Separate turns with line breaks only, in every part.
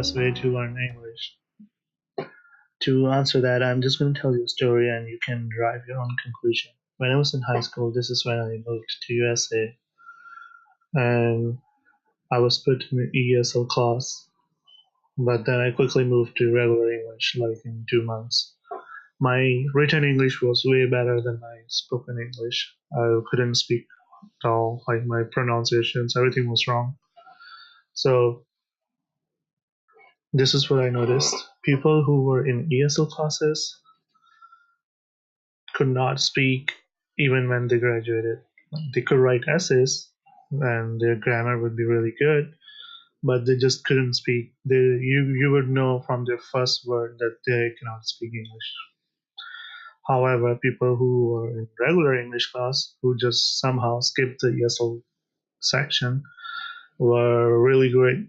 best way to learn English? To answer that, I'm just going to tell you a story and you can derive your own conclusion. When I was in high school, this is when I moved to USA and I was put in an ESL class, but then I quickly moved to regular English like in 2 months. My written English was way better than my spoken English. I couldn't speak at all, like my pronunciations, everything was wrong. So this is what I noticed. People who were in ESL classes could not speak even when they graduated. They could write essays and their grammar would be really good, but they just couldn't speak. You would know from their first word that they cannot speak English. However, people who were in regular English class who just somehow skipped the ESL section were really great.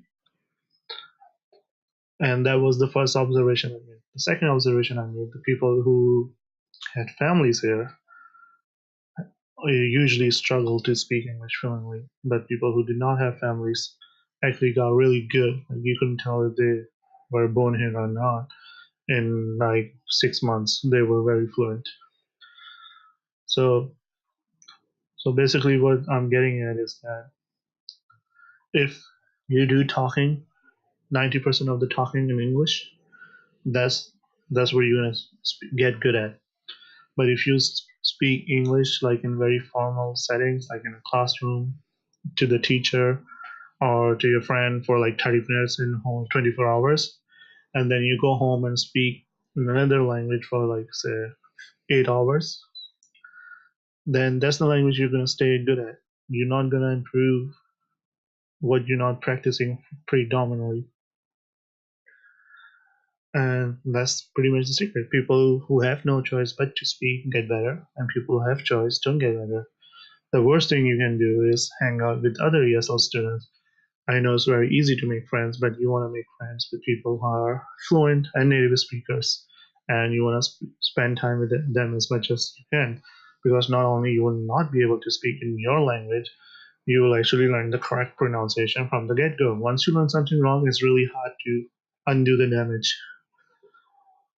And that was the first observation I made. The second observation I made, the people who had families here usually struggle to speak English fluently, but people who did not have families actually got really good. Like you couldn't tell if they were born here or not. In like 6 months, they were very fluent. So, so basically, what I'm getting at is that if you do talking, 90% of the talking in English, that's that's where you're gonna get good at. But if you speak English like in very formal settings, like in a classroom, to the teacher or to your friend for like 30 minutes in home 24 hours, and then you go home and speak in another language for like say 8 hours, then that's the language you're going to stay good at. You're not going to improve what you're not practicing predominantly. And that's pretty much the secret. People who have no choice but to speak get better, and people who have choice don't get better. The worst thing you can do is hang out with other ESL students. I know it's very easy to make friends, but you want to make friends with people who are fluent and native speakers, and you want to spend time with them as much as you can, because not only you will not be able to speak in your language, you will actually learn the correct pronunciation from the get-go. Once you learn something wrong, it's really hard to undo the damage.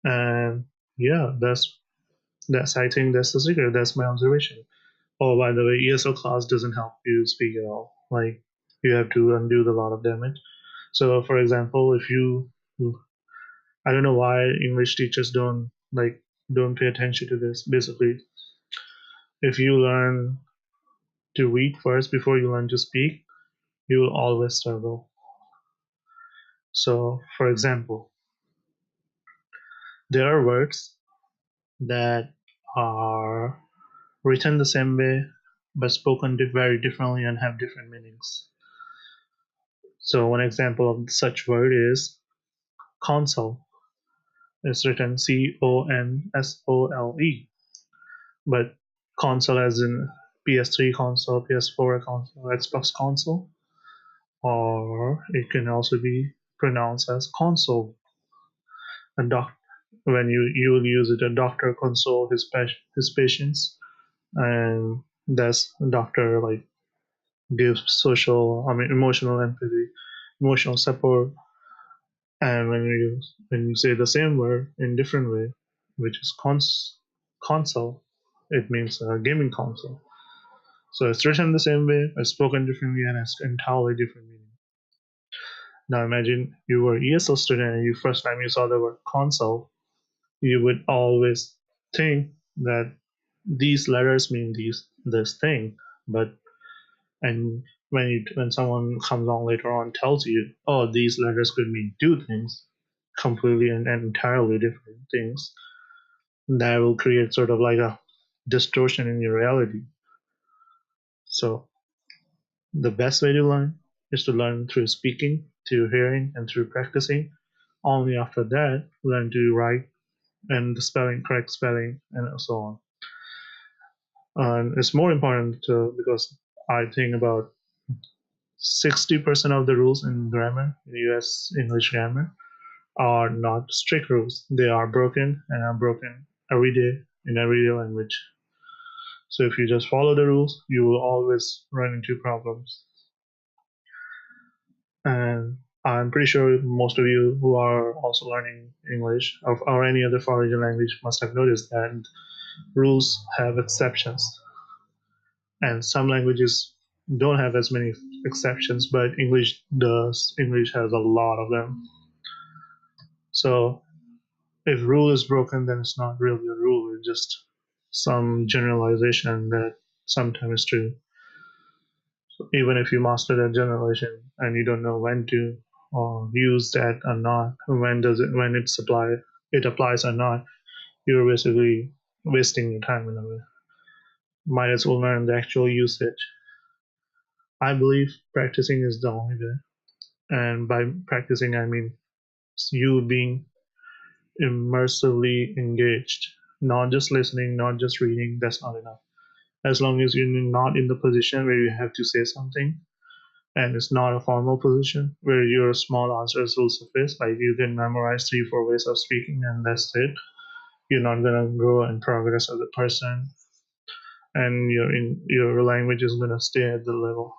And yeah, that's I think that's the secret. That's my observation. Oh, by the way, ESL class doesn't help you speak at all. Like you have to undo a lot of damage. So, for example, if you, I don't know why English teachers don't pay attention to this. Basically, if you learn to read first before you learn to speak, you will always struggle. So, for example, there are words that are written the same way but spoken very differently and have different meanings. So, one example of such word is console. It's written CONSOLE, but console as in PS3 console, PS4 console, Xbox console, or it can also be pronounced as console. A doc when you will use it, a doctor console his patients, and that's doctor like gives emotional empathy, emotional support. And when you say the same word in different way, which is console, it means a gaming console. So it's written the same way, it's spoken differently, and it's entirely different meaning. Now imagine you were ESL student and you first time you saw the word console, you would always think that these letters mean this thing, but and when someone comes along later on tells you, oh, these letters could mean two things, completely and entirely different things, that will create sort of like a distortion in your reality. So the best way to learn is to learn through speaking, through hearing, and through practicing. Only after that, learn to write and the spelling, correct spelling, and so on. And it's more important because I think about 60% of the rules in grammar, in US English grammar, are not strict rules. They are broken and are broken every day in everyday language. So if you just follow the rules, you will always run into problems. And I'm pretty sure most of you who are also learning English or any other foreign language must have noticed that rules have exceptions, and some languages don't have as many exceptions, but English does. English has a lot of them. So if rule is broken, then it's not really a rule. It's just some generalization that sometimes is true. So even if you master that generalization and you don't know when to use that or not, when it applies or not, you're basically wasting your time in a way. Might as well learn the actual usage. I believe practicing is the only way. And by practicing, I mean you being immersively engaged, not just listening, not just reading. That's not enough. As long as you're not in the position where you have to say something, and it's not a formal position where your small answers will suffice, like you can memorize 3 4 ways of speaking and that's it. You're not gonna grow and progress as a person, and your language is gonna stay at the level.